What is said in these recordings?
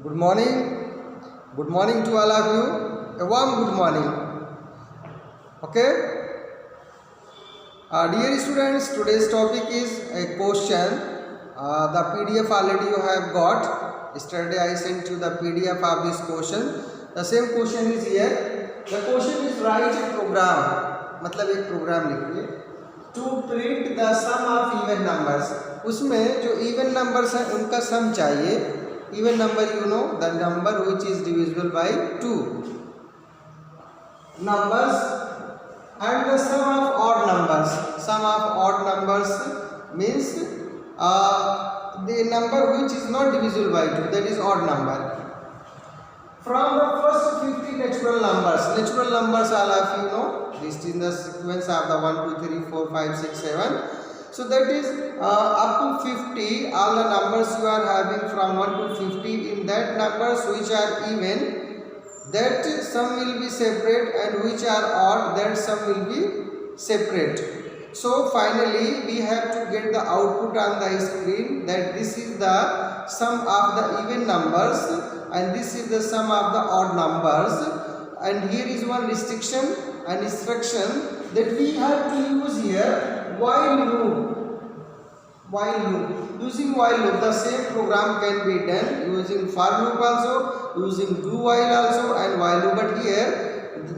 Good morning. Good morning to all of you. A warm good morning. Okay. Dear students, today's topic is a question. The PDF already you have got. Yesterday I sent you the PDF of this question. The same question is here. The question is write a program. मतलब एक programme लिखिए to print the sum of even numbers. उसमें जो even numbers हैं उनका sum चाहिए. Even number, you know, the number which is divisible by 2 numbers, and the sum of odd numbers. Sum of odd numbers means the number which is not divisible by 2, that is odd number. From the first 50 natural numbers all of you know, this is the sequence of the 1 2 3 4 5 6 7. So that is up to 50, all the numbers you are having from 1 to 50. In that numbers which are even, that sum will be separate, and which are odd, that sum will be separate. So finally we have to get the output on the screen that this is the sum of the even numbers and this is the sum of the odd numbers. And here is one restriction and instruction that we have to use here. While loop. Using while loop, the same program can be done using for loop also, using do while also, and while loop. But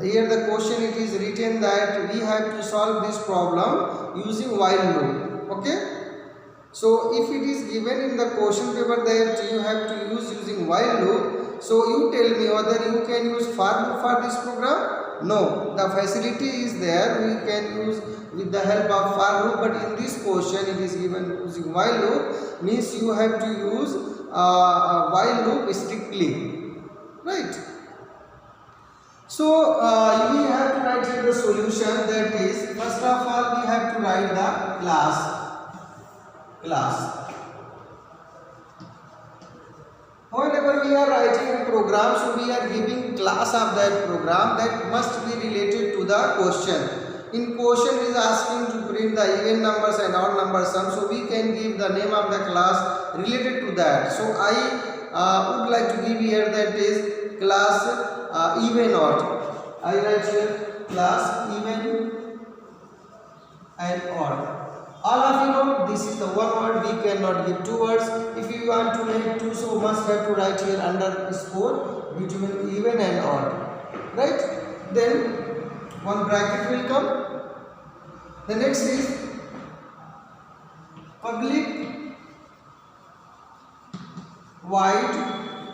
here the question it is written that we have to solve this problem using while loop. Okay. So if it is given in the question paper that you have to use using while loop, so you tell me whether you can use for loop for this program. No, the facility is there, we can use with the help of for loop, but in this question it is given using while loop, means you have to use while loop strictly, right? So we have to write here the solution, that is first of all we have to write the class. Whenever we are writing a program, so we are giving class of that program that must be related to the question. In question is asking to print the even numbers and odd number sum, so we can give the name of the class related to that. So I would like to give here that is class even odd. I write here class even and odd. All of you know this is the one word, we cannot give two words. If you want to make two, so must have to write here underscore between even and odd, right? Then one bracket will come. The next is public void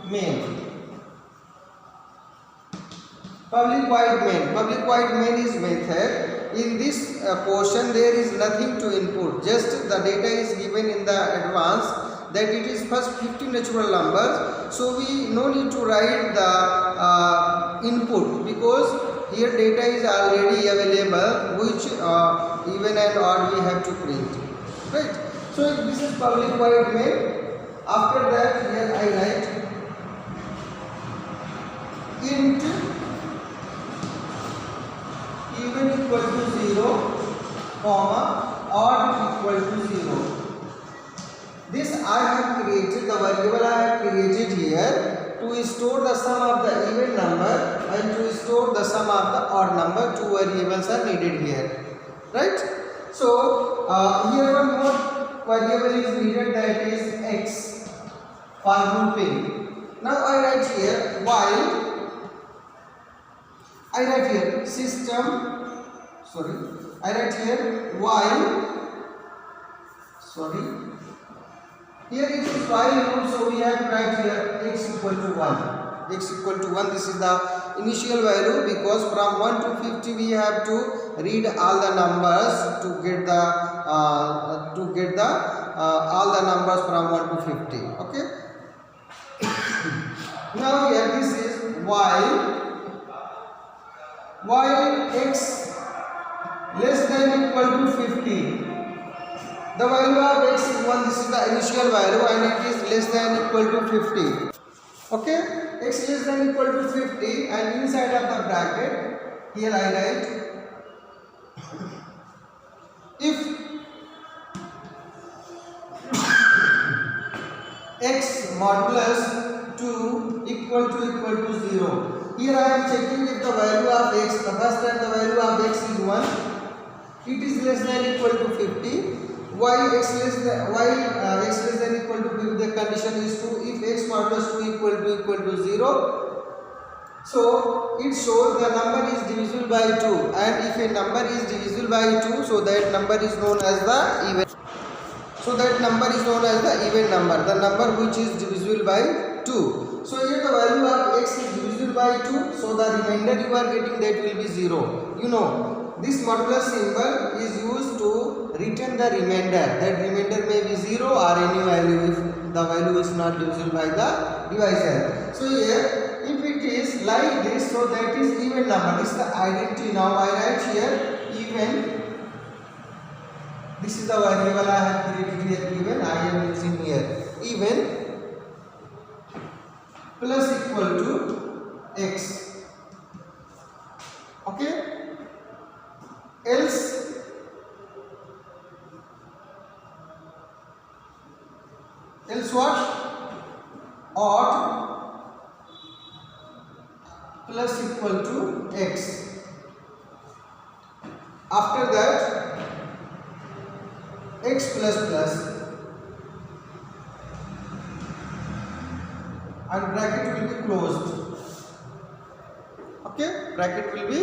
main. Public void main is method. In this portion there is nothing to input, just the data is given in the advance that it is first 50 natural numbers, so we no need to write the input because here data is already available which even and odd we have to print, right? So this is public void main. After that here I write int even equal to 0, comma odd equal to 0. This I have created, the variable I have created here to store the sum of the even number and to store the sum of the odd number. Two variables are needed here, right? So here one more variable is needed, that is x for looping. Now I write here while. I write here here it is while loop, so we have to write here x equal to 1. X equal to 1, this is the initial value because from 1 to 50 we have to read all the numbers to get the all the numbers from 1 to 50. Okay. Now here this is while x less than equal to 50, the value of x is 1, this is the initial value and it is less than equal to 50. Okay, x less than equal to 50 and inside of the bracket here I write if x modulus 2 equal to 0. Here I am checking if the value of x, the first time the value of x is 1, it is less than equal to 50. While x less than equal to 50, the condition is 2. If x modulus 2 equal to 0, so it shows the number is divisible by 2, and if a number is divisible by 2, so that number is known as the even. So that number is known as the even number, the number which is divisible by 2. So here the value of x is divisible by 2, so the remainder you are getting, that will be 0. You know, this modulus symbol is used to return the remainder. That remainder may be 0 or any value if the value is not divisible by the divisor. So here, if it is like this, so that is even number. This is the identity. Now I write here even. This is the variable I have created here, even. I am using here even plus equal to x. Okay. Else what? Odd plus equal to x. After that, x plus plus, and bracket will be closed. Okay, bracket will be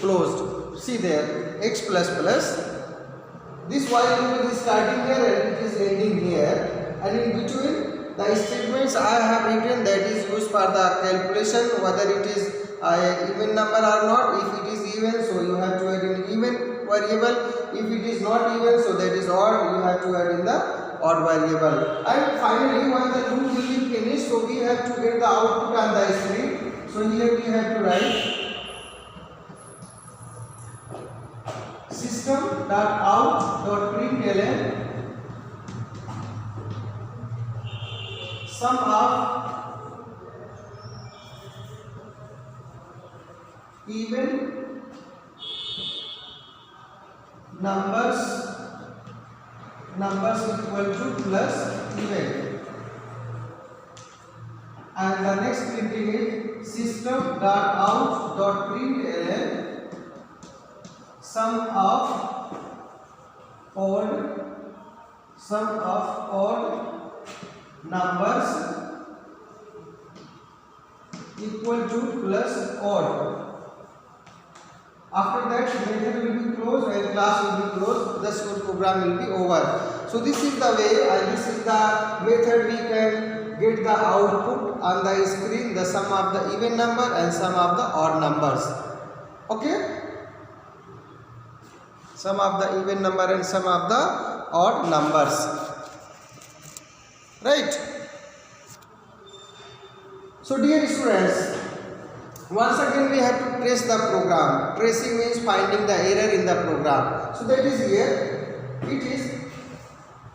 closed. See there, x plus plus. This while loop is starting here and it is ending here, and in between the statements I have written that is used for the calculation whether it is even number or not. If it is even, so you have to add in even variable. If it is not even, so that is odd, you have to add in the odd variable. And finally, when the loop will be finished, so we have to get the output on the screen. So here we have to write system.out.println sum of even numbers equal to plus even, and the next printing is system.out.println sum of odd numbers equal to plus odd. After that, method will be closed and class will be closed. Thus your program will be over. So this is the way, this is the method we can get the output on the screen, the sum of the even number and sum of the odd numbers. Okay, sum of the even number and sum of the odd numbers, right? So dear students, once again we have to trace the program. Tracing means finding the error in the program. So that is here, it is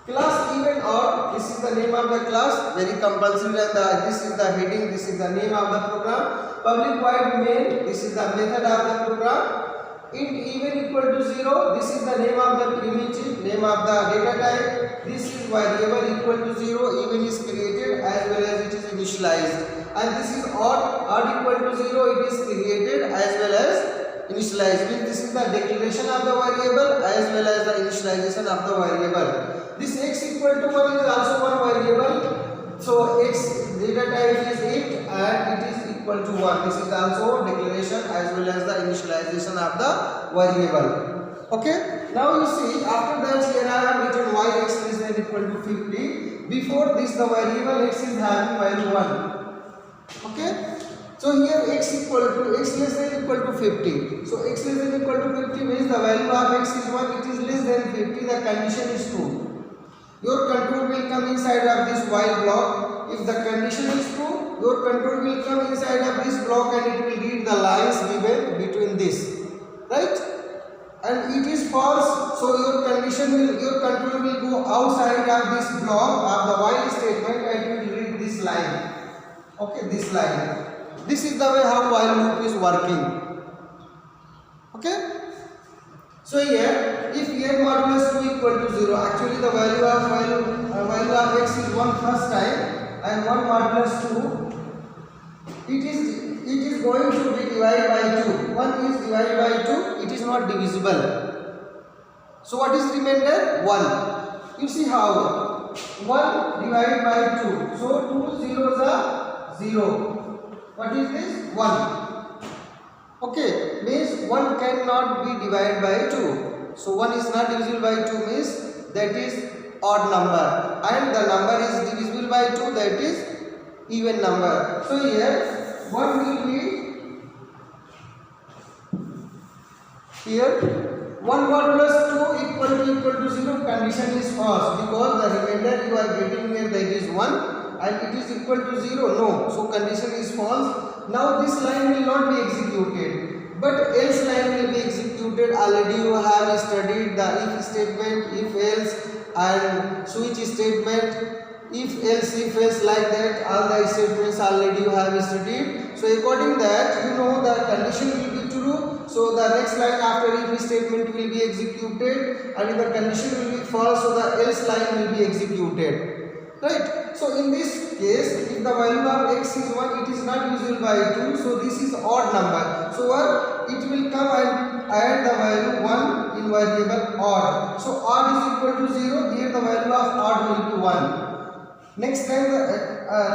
class even odd. This is the name of the class, very compulsory, and this is the heading, this is the name of the program. Public void main, this is the method of the program. Int even equal to 0, this is the name of the primitive, name of the data type. This is variable equal to 0, even is created as well as it is initialized. And this is odd equal to 0, it is created as well as initialized. This is the declaration of the variable as well as the initialization of the variable. This x equal to 1 is also one variable. So x data type is int and it is equal to 1. This is also declaration as well as the initialization of the variable. Okay. Now you see, after that here I have written y x less than equal to 50. Before this the variable x is having value 1. Okay, so here x less than equal to 50. So x less than equal to 50 means the value of x is 1, it is less than 50, the condition is true. Your control will come inside of this while block. If the condition is true, your control will come inside of this block and it will read the lines given between this, right? And it is false, so your control will go outside of this block of the while statement and it will read this line. Okay, this line. This is the way how while loop is working. Okay. So here, if n modulus 2 equal to 0, actually the value of x is 1 first time and 1 modulus 2 it is going to be divided by 2. 1 is divided by 2, it is not divisible. So what is remainder? 1. You see how 1 divided by 2. So 2 zeros are 0. What is this? 1. Okay, means 1 cannot be divided by 2. So 1 is not divisible by 2 means that is odd number, and the number is divisible by 2, that is even number. So here 1 will be here 1 plus 2 equal to 0. Condition is false because the remainder you are getting here, that is 1, and it is equal to 0. No, so condition is false. Now this line will not be executed, but else line will be executed. Already you have studied the if statement, if else, and switch statement. If else, like that, all the statements already you have studied. So according that, you know the condition will be true. So the next line after if statement will be executed, and if the condition will be false, so the else line will be executed. Right? So in this case, if the value of x is 1, it is not divisible by 2. So this is odd number. So what? It will come and add the value 1 in variable odd. So odd is equal to 0. Here the value of odd will be 1. Next time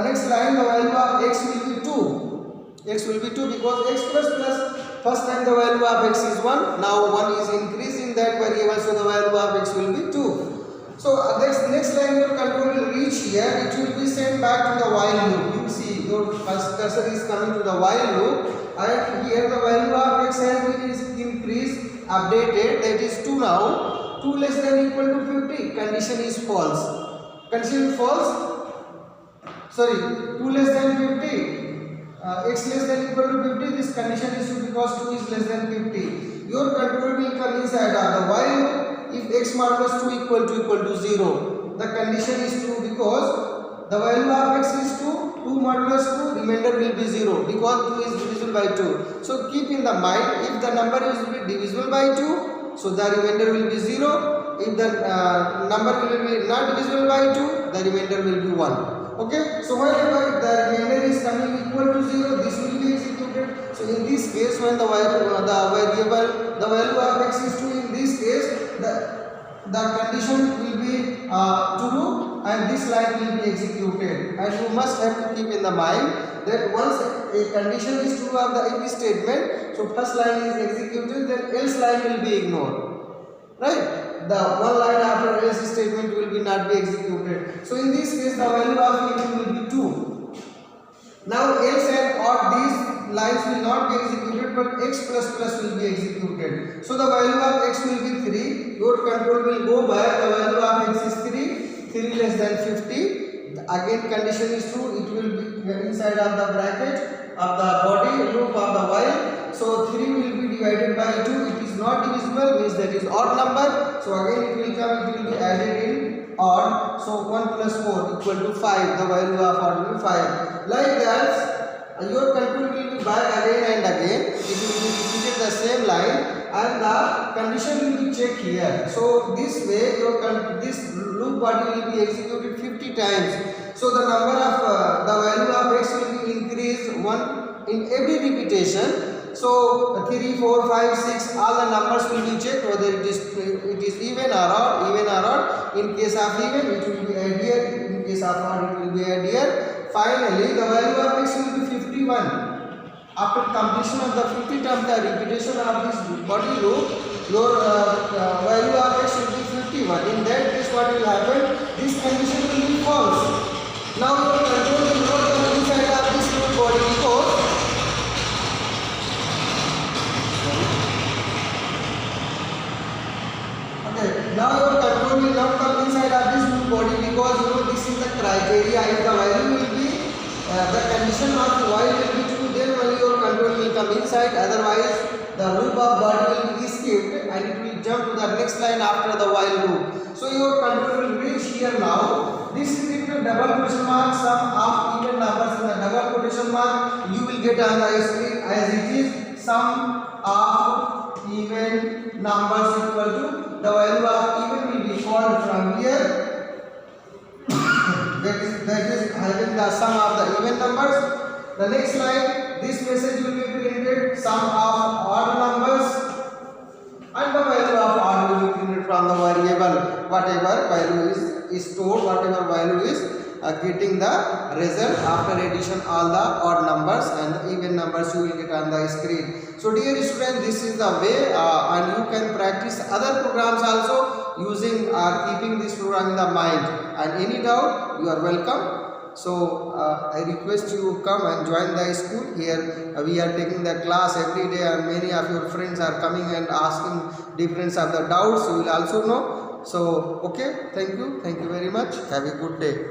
next line the value of x will be 2. X will be 2 because x plus first time the value of x is 1. Now 1 is increasing that variable, so the value of x will be 2. So next line your control will reach here, it will be sent back to the while loop. You see your cursor is coming to the while loop, and here the value of x has been increased, updated, that is 2 now. 2 less than equal to 50, condition is false. Condition is false. Sorry, 2 less than 50, x less than equal to 50, this condition is true because 2 is less than 50. Your control will come inside of the while loop. If x minus 2 equal to 0, the condition is true because the value of x is 2, 2 minus 2, remainder will be 0 because 2 is divisible by 2. So keep in the mind, if the number is divisible by 2, so the remainder will be 0. If the number will be not divisible by 2, the remainder will be 1. Okay, so whenever the remainder is coming equal to 0, this will be executed. So in this case, when the value of x is 2, in this case the condition will be true and this line will be executed. And you must have to keep in the mind that once a condition is true of the if statement, so first line is executed, then else line will be ignored. Right? The one line after else statement will be not be executed. So in this case, the value of even will be 2. Now else and or these lines will not be executed, but x plus will be executed. So the value of x will be 3. Your control will go back. The value of x is 3. 3 less than 50. Again condition is true. It will be inside of the bracket of the body loop of the while. So 3 will be divided by 2. It is not divisible, means that is odd number. So again it will come. It will be added in odd. So 1 plus 4 equal to 5. The value of odd will be 5. Like that, your control will be back again and again. It will be repeated the same line, and the condition will be checked here. So this way this loop body will be executed 50 times. So the number of the value of x will be increased 1 in every repetition. So 3, 4, 5, 6, all the numbers will be checked whether it is even or odd. In case of even, it will be add here. In case of odd, it will be add here. Finally, the value of x will be 51. After completion of the 50 term, the repetition of this body loop, your value of x will be 51. In that case, what will happen? This condition will be false. Now your control will not come inside of this loop body because now your control will not come inside of this loop body because this is the criteria. If the value will be the condition of while will be true, then only your control will come inside. Otherwise, the loop of body will be skipped and it will jump to the next line after the while loop. So your control will reach here now. This is equal to double quotation mark sum of even numbers. In the double quotation mark, you will get on the screen as it is sum of even numbers equal to the value of even will be called from here. that is having the sum of the even numbers. The next line, this message will be printed sum of odd numbers and the value of odd will be printed from the variable. Whatever value is stored, whatever value is getting the result after addition all the odd numbers and the even numbers you will get on the screen. So dear students, this is the way and you can practice other programs also using or keeping this program in the mind. And any doubt, you are welcome. So I request you come and join the school. Here we are taking the class every day and many of your friends are coming and asking different of the doubts. You will also know. So okay, thank you very much. Have a good day.